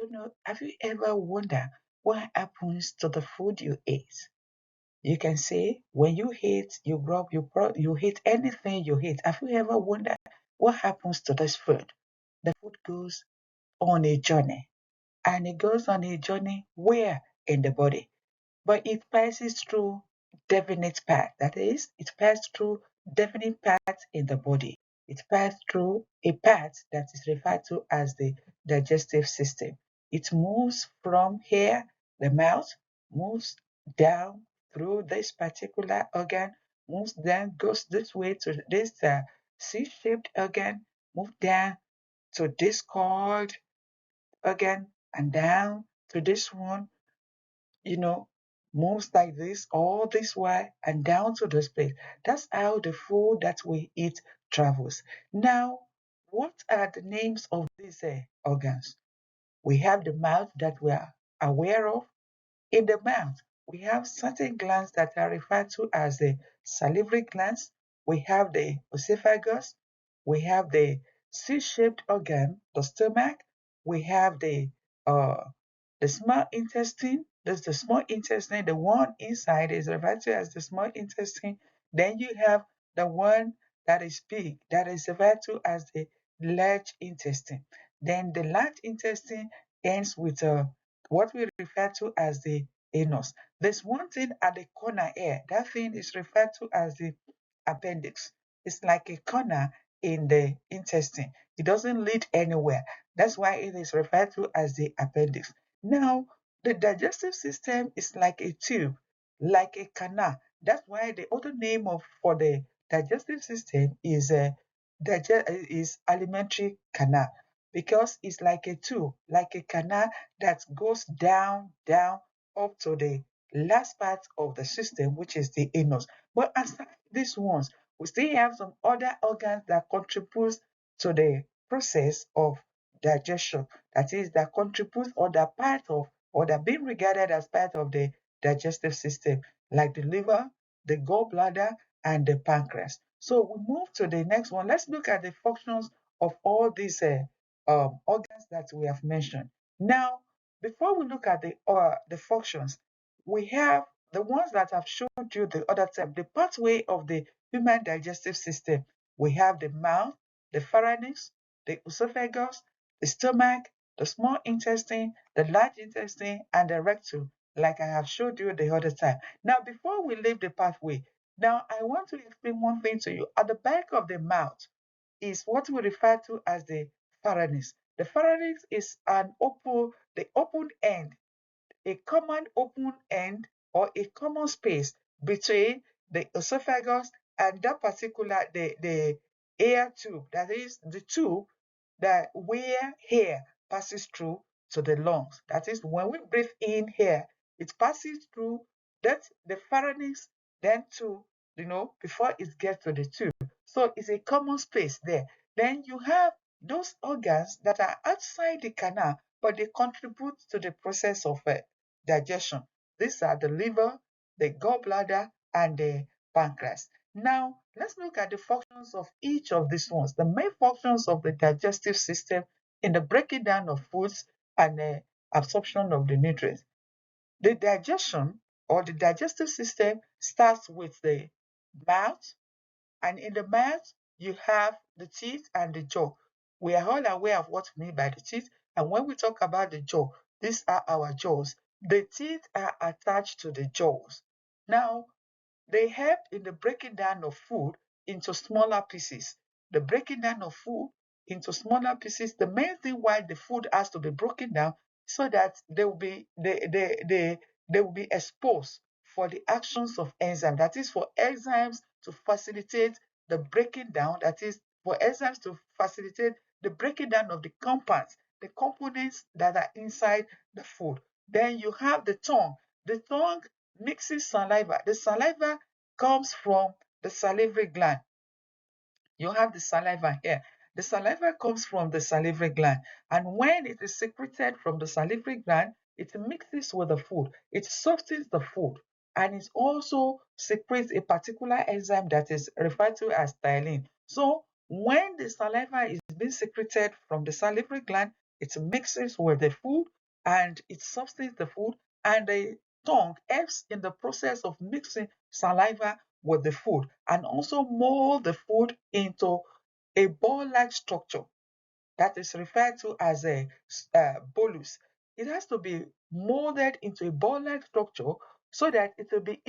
don't know, have you ever wondered what happens to the food you ate? You can say when you eat, you eat anything you eat. Have you ever wondered what happens to this food? The food goes on a journey, and it goes on a journey where in the body, but it passes through definite path. That is, it passes through definite paths in the body. It passes through a path that is referred to as the digestive system. It moves from here, the mouth, moves down through this particular organ, moves down, goes this way to this C-shaped organ, move down to this cord organ, and down to this one, you know, moves like this all this way and down to this place. That's how the food that we eat travels. Now, what are the names of these organs? We have the mouth that we are aware of. In the mouth, we have certain glands that are referred to as the salivary glands. We have the esophagus. We have the C-shaped organ, the stomach. We have the small intestine. That's the small intestine. The one inside is referred to as the small intestine. Then you have the one that is big, that is referred to as the large intestine. Then the large intestine ends with what we refer to as the anus. There's one thing at the corner here. That thing is referred to as the appendix. It's like a corner in the intestine. It doesn't lead anywhere. That's why it is referred to as the appendix. Now, the digestive system is like a tube, like a canal. That's why the other name of for the digestive system is alimentary canal, because it's like a tube, like a canal that goes down up to the last part of the system, which is the anus. But aside these ones, we still have some other organs that contribute to the process of digestion. That is, that contributes or that part of or that being regarded as part of the digestive system, like the liver, the gallbladder, and the pancreas. So we move to the next one. Let's look at the functions of all these organs that we have mentioned. Now, before we look at the functions, we have the ones that I've showed you the other time, the pathway of the human digestive system. We have the mouth, the pharynx, the esophagus, the stomach, the small intestine, the large intestine, and the rectum, like I have showed you the other time. Now, before we leave the pathway, now I want to explain one thing to you. At the back of the mouth is what we refer to as the pharynx. The pharynx is the open end, a common open end or a common space between the esophagus and that particular the air tube, that is the tube that where air passes through to the lungs. That is, when we breathe in air, it passes through that the pharynx, then to before it gets to the tube. So it's a common space there. Then you have those organs that are outside the canal, but they contribute to the process of digestion. These are the liver, the gallbladder, and the pancreas. Now, let's look at the functions of each of these ones, the main functions of the digestive system in the breaking down of foods and absorption of the nutrients. The digestion or the digestive system starts with the mouth, and in the mouth, you have the teeth and the jaw. We are all aware of what we mean by the teeth, and when we talk about the jaw, these are our jaws. The teeth are attached to the jaws. Now, they help in the breaking down of food into smaller pieces. The breaking down of food into smaller pieces, the main thing why the food has to be broken down so that they will be exposed for the actions of enzymes. That is for enzymes to facilitate the breaking down, that is for enzymes to facilitate the breaking down of the compounds, the components that are inside the food. Then you have the tongue. The tongue mixes saliva. The saliva comes from the salivary gland. You have the saliva here. The saliva comes from the salivary gland, and when it is secreted from the salivary gland, it mixes with the food. It softens the food, and it also secretes a particular enzyme that is referred to as ptyalin. So when the saliva is being secreted from the salivary gland, it mixes with the food and it substitutes the food, and the tongue helps in the process of mixing saliva with the food and also mold the food into a ball-like structure that is referred to as a bolus. It has to be molded into a ball-like structure so that it will be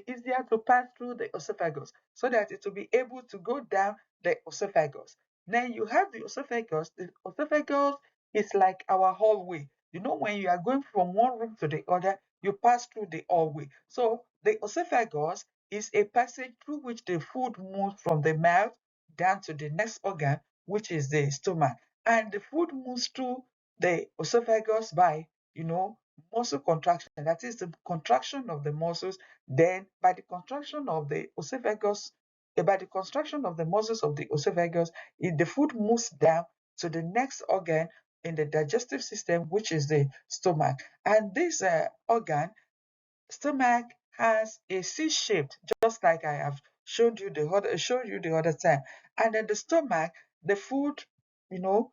easier to pass through the esophagus, so that it will be able to go down the esophagus. Then you have the esophagus. The esophagus is like our hallway. You know, when you are going from one room to the other, you pass through the hallway. So the esophagus is a passage through which the food moves from the mouth down to the next organ, which is the stomach. And the food moves through the esophagus by, muscle contraction. That is the contraction of the muscles. Then, by the contraction of the esophagus, by the contraction of the muscles of the esophagus, the food moves down to the next organ in the digestive system, which is the stomach. And this organ, stomach, has a C shaped, just like I have showed you the other time. And then the stomach, the food, you know,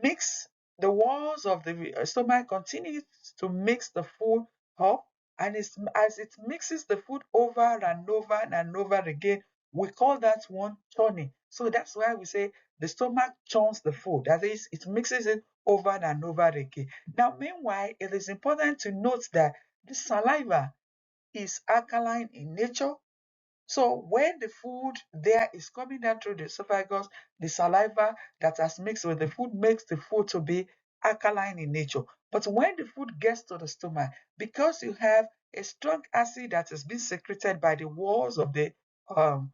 mix the walls of the stomach continues to mix the food up, and as it mixes the food over and over and over again, we call that one churning. So that's why we say the stomach churns the food. That is, it mixes it over and over again. Now, meanwhile, it is important to note that the saliva is alkaline in nature. So when the food there is coming down through the esophagus, the saliva that has mixed with the food makes the food to be alkaline in nature. But when the food gets to the stomach, because you have a strong acid that is being secreted by the walls of the um,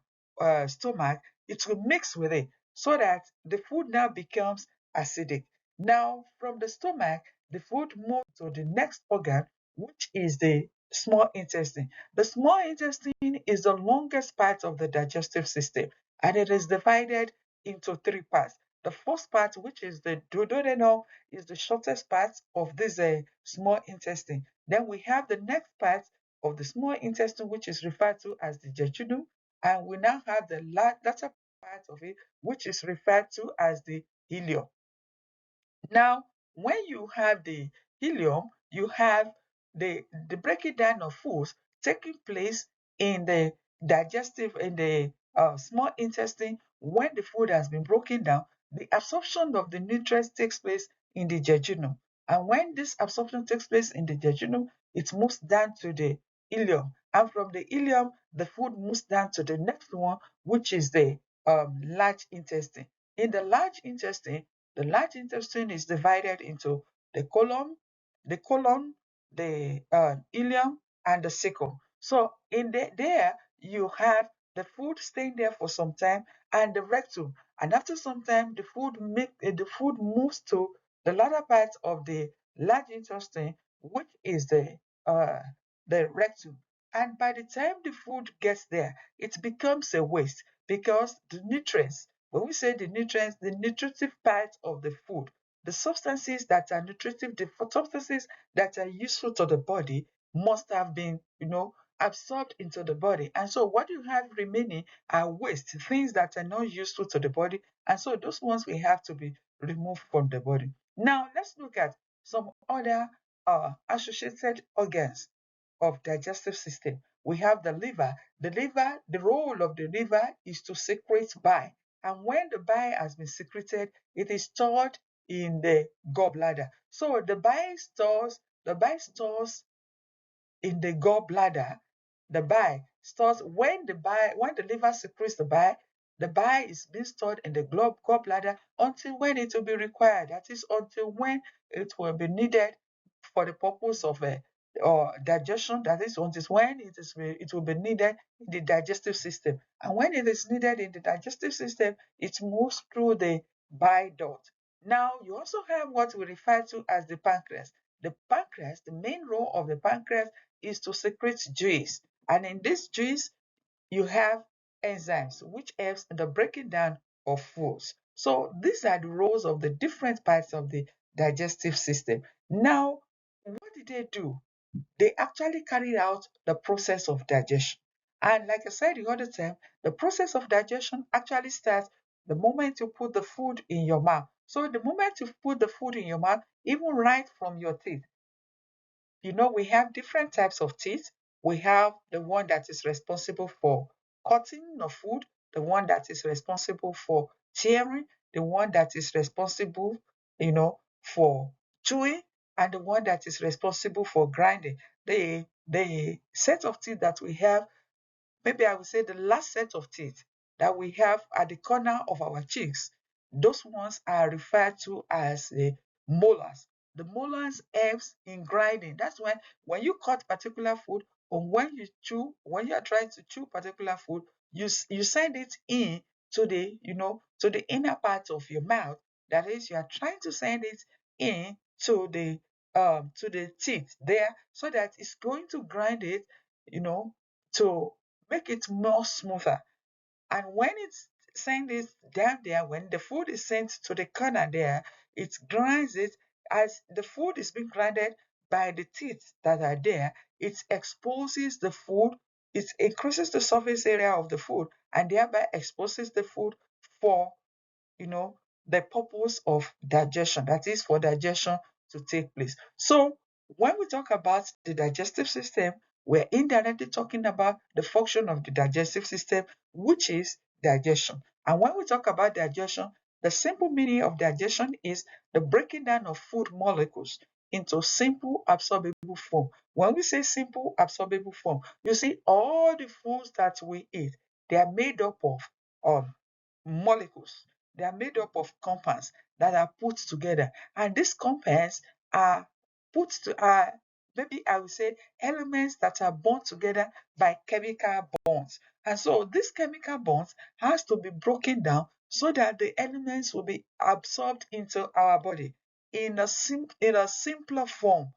stomach, it will mix with it so that the food now becomes acidic. Now, from the stomach, the food moves to the next organ, which is the small intestine. The small intestine is the longest part of the digestive system, and it is divided into three parts. The first part, which is the duodenum, is the shortest part of this small intestine. Then we have the next part of the small intestine, which is referred to as the jejunum, and we now have the latter part of it, which is referred to as the ileum. Now, when you have the helium, you have the breaking down of foods taking place in the in the small intestine. When the food has been broken down, the absorption of the nutrients takes place in the jejunum. And when this absorption takes place in the jejunum, it moves down to the ileum. And from the ileum, the food moves down to the next one, which is the large intestine. In the large intestine is divided into the colon, the ileum, and the cecal. So there you have the food staying there for some time, and the rectum. And after some time, the food moves to the latter part of the large intestine, which is uh, the rectum. And by the time the food gets there, it becomes a waste because the nutrients, when we say the nutrients, the nutritive part of the food, the substances that are nutritive, the substances that are useful to the body must have been, absorbed into the body. And so what you have remaining are waste, things that are not useful to the body. And so those ones we have to be removed from the body. Now let's look at some other associated organs of digestive system. We have the liver. The role of the liver is to secrete bile. And when the bile has been secreted, it is stored in the gallbladder. So the bile stores in the gallbladder. The bile stores when the liver secretes the bile is being stored in the gallbladder until when it will be required. That is until when it will be needed for the purpose of or digestion. That is until when it will be needed in the digestive system. And when it is needed in the digestive system, it moves through the bile duct. Now you also have what we refer to as the pancreas. The main role of the pancreas is to secrete juice. And in this juice, you have enzymes, which helps in the breaking down of foods. So these are the roles of the different parts of the digestive system. Now, what did they do? They actually carried out the process of digestion. And like I said the other time, the process of digestion actually starts the moment you put the food in your mouth. So the moment you put the food in your mouth, even right from your teeth, we have different types of teeth. We have the one that is responsible for cutting of food, the one that is responsible for tearing, the one that is responsible, for chewing, and the one that is responsible for grinding. The set of teeth that we have, maybe I would say the last set of teeth that we have at the corner of our cheeks, those ones are referred to as the molars. The molars helps in grinding. That's when you cut particular food, or when you are trying to chew particular food, you send it in to the inner part of your mouth. That is, you are trying to send it in to the teeth there, so that it's going to grind it, to make it more smoother. And when it's sent it down there, when the food is sent to the corner there, it grinds it. As the food is being grinded by the teeth that are there, it exposes the food, it increases the surface area of the food, and thereby exposes the food for you know, the purpose of digestion, that is for digestion to take place. So when we talk about the digestive system, we're indirectly talking about the function of the digestive system, which is digestion. And when we talk about digestion, the simple meaning of digestion is the breaking down of food molecules into simple absorbable form. When we say simple absorbable form, you see all the foods that we eat, they are made up of um, molecules. They are made up of compounds that are put together. And these compounds are maybe I would say, elements that are bound together by chemical bonds. And so these chemical bonds has to be broken down so that the elements will be absorbed into our body in a simpler form.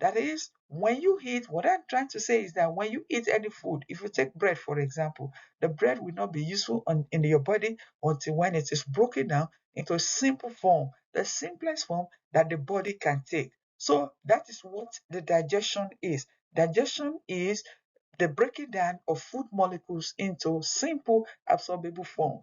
That is, when you eat, what I'm trying to say is that when you eat any food, if you take bread, for example, the bread will not be useful in your body until when it is broken down into a simple form, the simplest form that the body can take. So that is what the digestion is. Digestion is the breaking down of food molecules into simple absorbable form.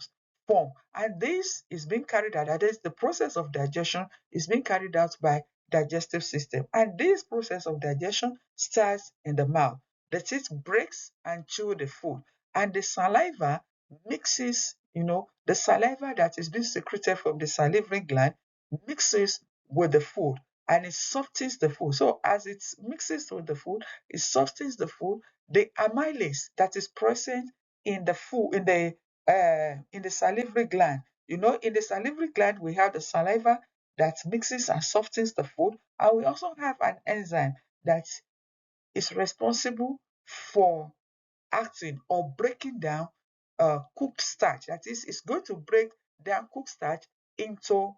And this is being carried out, that is the process of digestion is being carried out by digestive system. And this process of digestion starts in the mouth. The teeth breaks and chew the food. And the saliva mixes, the saliva that is being secreted from the salivary gland mixes with the food, and it softens the food. So as it mixes with the food, it softens the food. The amylase that is present in the food, in the salivary gland. In the salivary gland, we have the saliva that mixes and softens the food. And we also have an enzyme that is responsible for acting or breaking down cooked starch. That is, it's going to break down cooked starch into,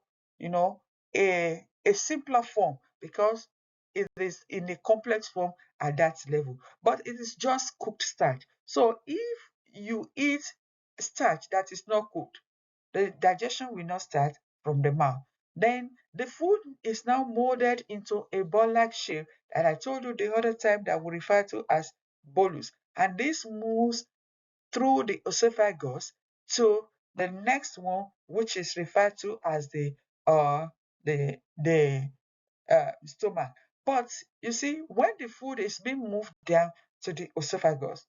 a simpler form, because it is in a complex form at that level. But it is just cooked starch. So if you eat starch that is not cooked, the digestion will not start from the mouth. Then the food is now molded into a ball-like shape that I told you the other time that we refer to as bolus. And this moves through the esophagus to the next one, which is referred to as uh the stomach. But you see, when the food is being moved down to the esophagus,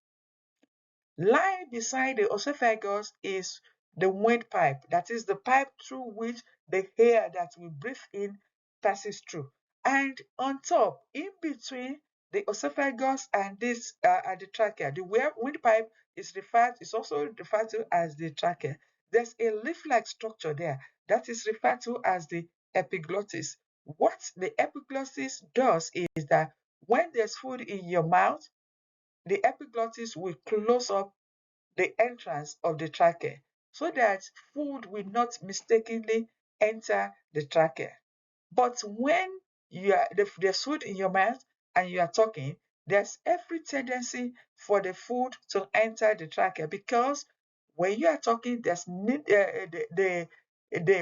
lying beside the esophagus is the windpipe, that is the pipe through which the air that we breathe in passes through. And on top, in between the esophagus and the trachea, the windpipe is also referred to as the trachea. There's a leaf-like structure there that is referred to as the epiglottis. What the epiglottis does is that when there's food in your mouth, the epiglottis will close up the entrance of the trachea so that food will not mistakenly enter the trachea. But when there's food in your mouth and you are talking, there's every tendency for the food to enter the trachea, because when you are talking, there's the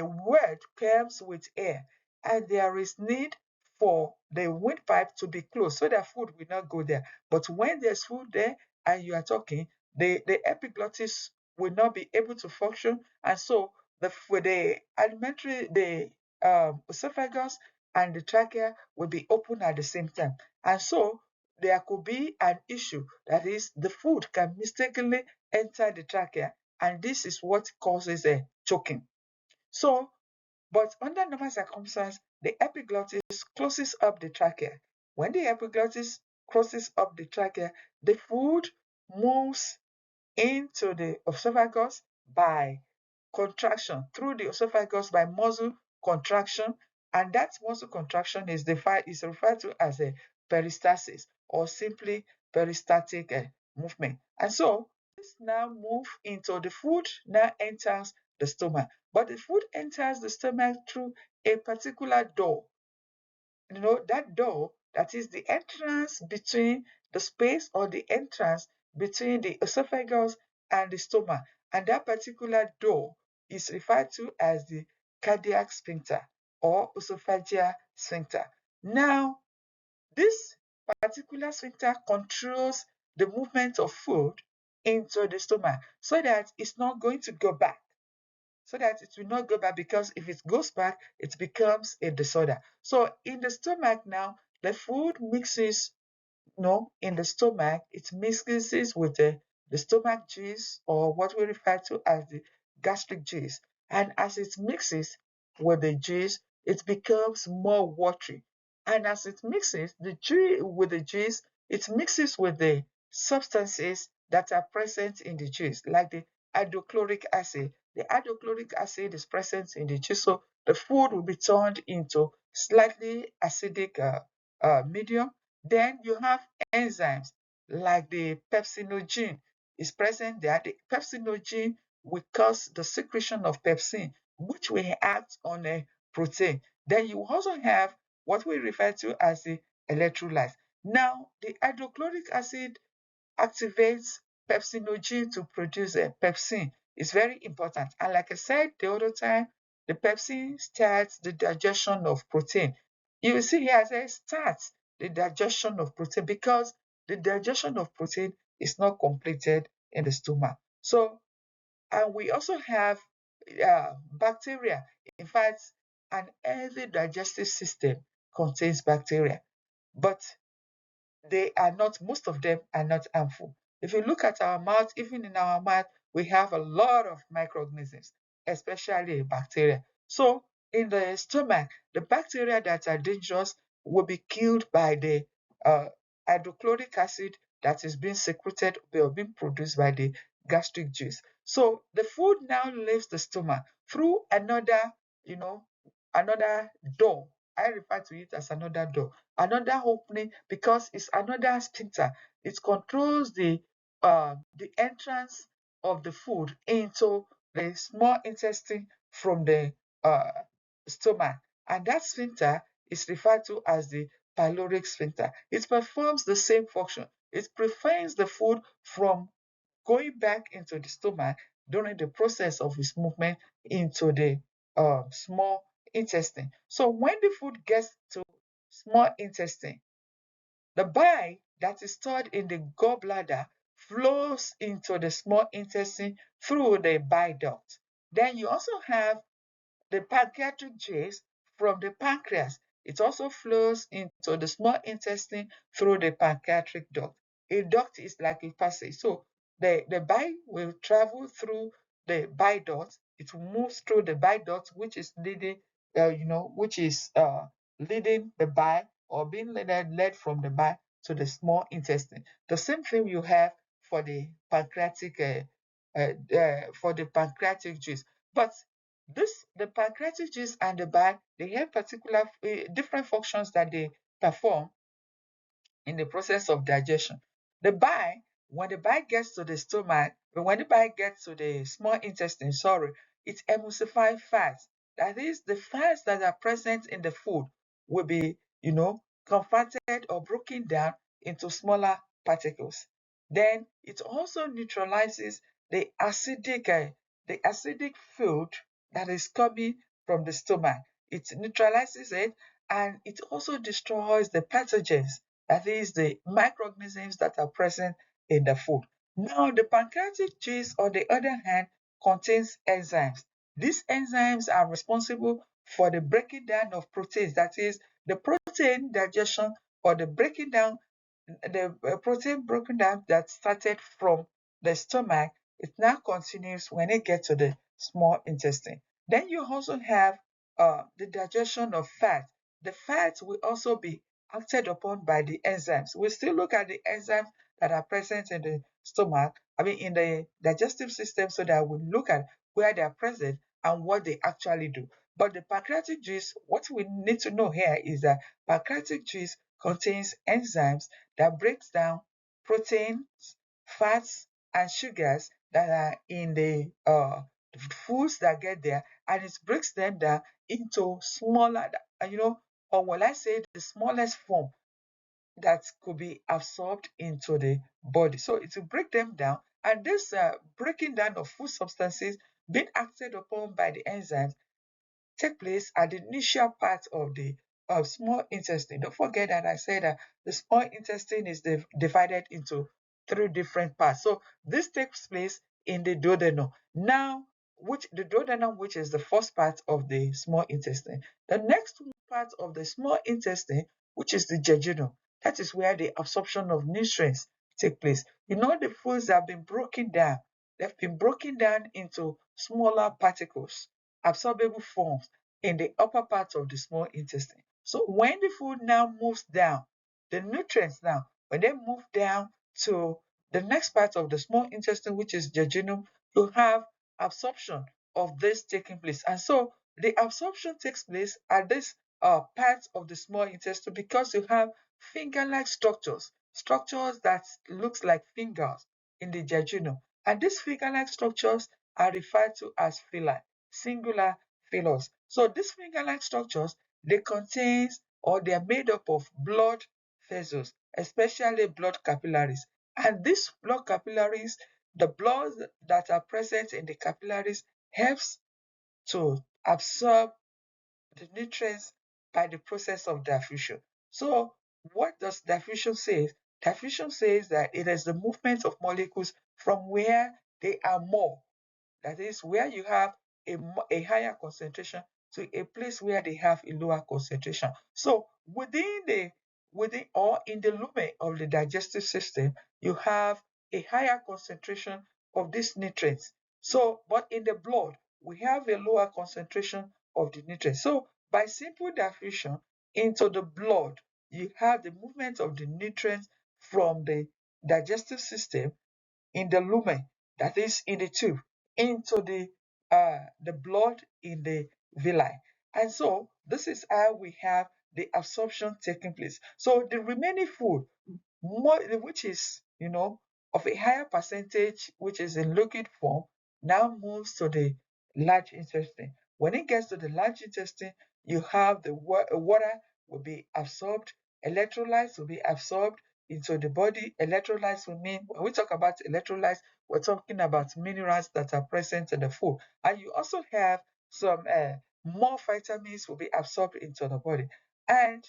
word comes with air, and there is need for the windpipe to be closed so that food will not go there. But when there's food there and you are talking, the epiglottis will not be able to function, and so the alimentary, the esophagus and the trachea will be open at the same time. And so there could be an issue, that is, the food can mistakenly enter the trachea, and this is what causes a choking. So, but under normal circumstances, the epiglottis closes up the trachea. When the epiglottis crosses up the trachea, the food moves into the esophagus by contraction, through the esophagus by muscle contraction, and that muscle contraction is referred to as a peristalsis, or simply peristaltic movement. And so this now move into the food, now enters the stomach, but the food enters the stomach through a particular door. That door, that is the entrance between the space, or the entrance between the esophagus and the stomach, and that particular door is referred to as the cardiac sphincter or esophageal sphincter. Now, this particular sphincter controls the movement of food into the stomach, so that it's not going to go back, so that it will not go back, because if it goes back, it becomes a disorder. So in the stomach now, the food mixes, in the stomach, it mixes with the stomach juice, or what we refer to as the gastric juice. And as it mixes with the juice, it becomes more watery. And as it mixes with the juice, it mixes with the substances that are present in the juice, like the hydrochloric acid. The hydrochloric acid is present in the juice, so the food will be turned into slightly acidic medium. Then you have enzymes like the pepsinogen is present there. The pepsinogen will cause the secretion of pepsin, which will act on a protein. Then you also have what we refer to as the electrolytes. Now, the hydrochloric acid activates pepsinogen to produce a pepsin. It's very important. And like I said the other time, the pepsin starts the digestion of protein. You see here, I say starts the digestion of protein, because the digestion of protein is not completed in the stomach. So, and we also have bacteria. In fact, an healthy digestive system contains bacteria, but most of them are not harmful. If you look at our mouth, even in our mouth, we have a lot of microorganisms, especially bacteria. So in the stomach, the bacteria that are dangerous will be killed by the uh, hydrochloric acid that is being secreted or being produced by the gastric juice. So the food now leaves the stomach through you know, another door. I refer to it as another door, another opening, because it's another sphincter. It controls the entrance of the food into the small intestine from the uh, stomach, and that sphincter is referred to as the pyloric sphincter. It performs the same function. It prevents the food from going back into the stomach during the process of its movement into the small intestine. So when the food gets to small intestine, the bile that is stored in the gallbladder flows into the small intestine through the bile duct. Then you also have the pancreatic juice from the pancreas. It also flows into the small intestine through the pancreatic duct. A duct is like a passage. So the bile will travel through the bile duct. It moves through the bile duct, which is leading the bile, or being led from the bile to the small intestine. The same thing you have for the pancreatic juice. But the pancreatic juice and the bile, they have particular different functions that they perform in the process of digestion. The bile, when the bile gets to the stomach, when the bile gets to the small intestine, sorry, it emulsifies fats. That is, the fats that are present in the food will be, converted or broken down into smaller particles. Then it also neutralizes the acidic food that is coming from the stomach. It neutralizes it, and it also destroys the pathogens, that is, the microorganisms that are present in the food. Now, the pancreatic juice, on the other hand, contains enzymes These enzymes are responsible for the breaking down of proteins, that is, the protein digestion or the breaking down, the protein broken down that started from the stomach. It now continues when it gets to the small intestine. Then you also have the digestion of fat. The fat will also be acted upon by the enzymes. We still look at the enzymes that are present in the stomach, in the digestive system, so that we look at where they are present and what they actually do. But the pancreatic juice, what we need to know here is that pancreatic juice contains enzymes that breaks down proteins, fats, and sugars that are in the foods that get there, and it breaks them down into smaller, or will I say the smallest form that could be absorbed into the body. So it will break them down, and this breaking down of food substances being acted upon by the enzymes take place at the initial part of the small intestine. Don't forget that I said that the small intestine is divided into three different parts. So this takes place in the duodenum. Now, which the duodenum, which is the first part of the small intestine. The next part of the small intestine, which is the jejunum, that is where the absorption of nutrients take place. You know, the foods have been broken down. They've been broken down into smaller particles, absorbable forms in the upper part of the small intestine. So when the food now moves down, the nutrients now, when they move down to the next part of the small intestine, which is jejunum, you have absorption of this taking place. And so the absorption takes place at this part of the small intestine because you have finger-like structures, structures that looks like fingers in the jejunum. And these finger-like structures are referred to as villi, singular phyllos. So these finger-like structures, they contain or they are made up of blood vessels, especially blood capillaries. And these blood capillaries, the blood that are present in the capillaries helps to absorb the nutrients by the process of diffusion. So what does diffusion say? Diffusion says that it is the movement of molecules from where they are more, that is where you have a higher concentration, to a place where they have a lower concentration. So within or in the lumen of the digestive system, you have a higher concentration of these nutrients. So, but in the blood, we have a lower concentration of the nutrients. So by simple diffusion into the blood, you have the movement of the nutrients from the digestive system in the lumen, that is in the tube, into the blood in the villi. And so this is how we have the absorption taking place. So the remaining food, more, which is of a higher percentage, which is in liquid form, now moves to the large intestine. When it gets to the large intestine, you have the water will be absorbed, electrolytes will be absorbed into the body. Electrolytes will mean, when we talk about electrolytes, we're talking about minerals that are present in the food. And you also have some more vitamins will be absorbed into the body. And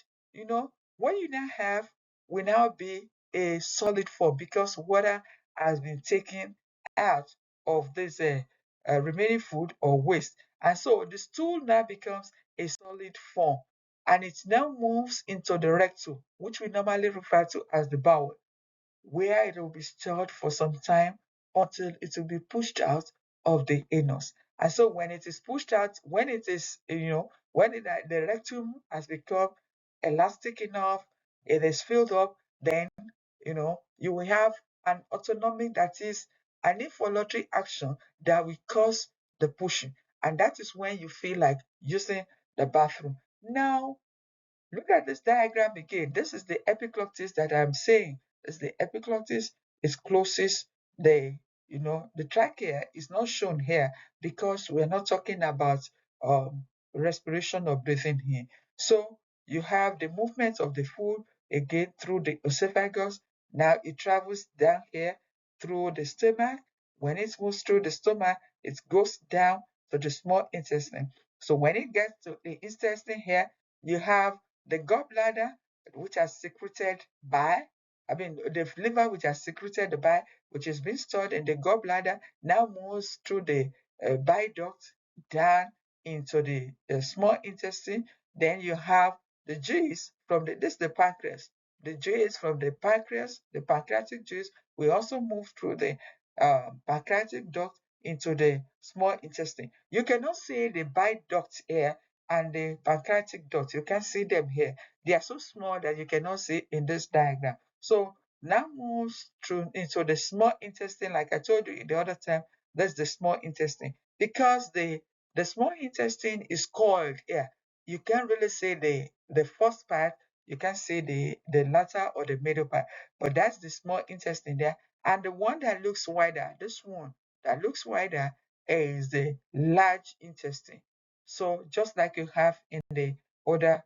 what you now have will now be a solid form because water has been taken out of this remaining food or waste. And so the stool now becomes a solid form, and it now moves into the rectum, which we normally refer to as the bowel, where it will be stored for some time until it will be pushed out of the anus. And so when it is pushed out, when it is, when the rectum has become elastic enough, it is filled up, then, you will have an autonomic, that is an involuntary action that will cause the pushing. And that is when you feel like using the bathroom. Now, look at this diagram again. This is the epiglottis that I'm saying. This is the epiglottis is closest. The trachea is not shown here because we're not talking about um, respiration or breathing here. So you have the movement of the food again through the esophagus. Now it travels down here through the stomach. When it moves through the stomach, it goes down to the small intestine. So when it gets to the intestine here, you have the gallbladder, which has secreted bile, the liver, which has secreted the bile, which is being stored in the gallbladder, now moves through the bile duct down into the small intestine. Then you have the juice from this is the pancreas. The juice from the pancreatic juice will also move through the pancreatic duct into the small intestine. You cannot see the bile duct here and the pancreatic duct. You can see them here. They are so small that you cannot see in this diagram. So now moves through into the small intestine, like I told you the other time. That's the small intestine because the small intestine is coiled here. You can't really see the first part. You can't see the latter or the middle part, but that's the small intestine there. And the one that looks wider, this one that looks wider, is the large intestine. So just like you have in the other